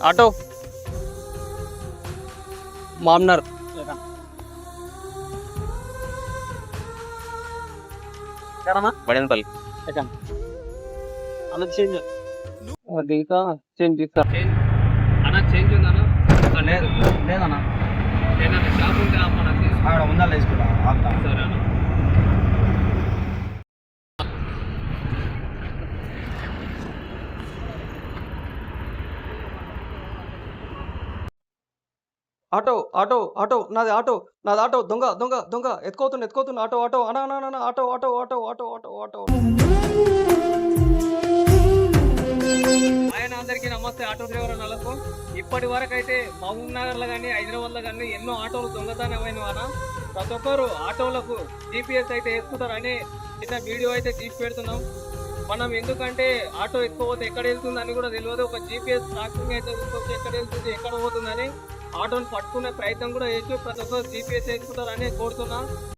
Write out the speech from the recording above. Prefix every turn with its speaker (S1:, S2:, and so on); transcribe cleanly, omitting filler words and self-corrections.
S1: Auto మామ్నర్ బడేనపల్లి
S2: అన్న change
S1: దీకా change తీస్తా
S2: అన్న చేంజ్ ఉందన్న
S3: లేదు లేదన్నా
S2: ఏదన్నా షాప్ ఉంటే అమ్మ
S3: అక్కడ ఉందా వేసుకుంటా ఆపుతా.
S2: సరే అన్న
S1: ఆటో ఆటో ఆటో నాది ఆటో నాది ఆటో దొంగ దొంగ దొంగ ఎత్తుకోతున్నా ఆటో ఆటో అనా అనా అనా auto auto auto auto auto auto
S2: ఆయన అందరికీ నమస్తే. ఆటో డ్రైవర్ అన్నలకు ఇప్పటి వరకు అయితే మహబూబ్ నగర్ లో కానీ హైదరాబాద్ లో కానీ ఎన్నో ఆటోలు దొంగతనమైన వాన ప్రతి ఒక్కరు ఆటోలకు GPS అయితే వేసుకుంటారని చిన్న వీడియో అయితే తీసి పెడుతున్నాం. మనం ఎందుకంటే ఆటో ఎక్కువ ఎక్కడ వెళ్తుంది అని కూడా తెలియదు. ఒక GPS ట్రాకింగ్ అయితే చూసుకోవచ్చు, ఎక్కడ వెళ్తుంది ఎక్కడ పోతుందని ఆటోని పట్టుకునే ప్రయత్నం కూడా చేయొచ్చు. ప్రతి ఒక్కరు GPS వేసుకుంటారని కోరుతున్నా.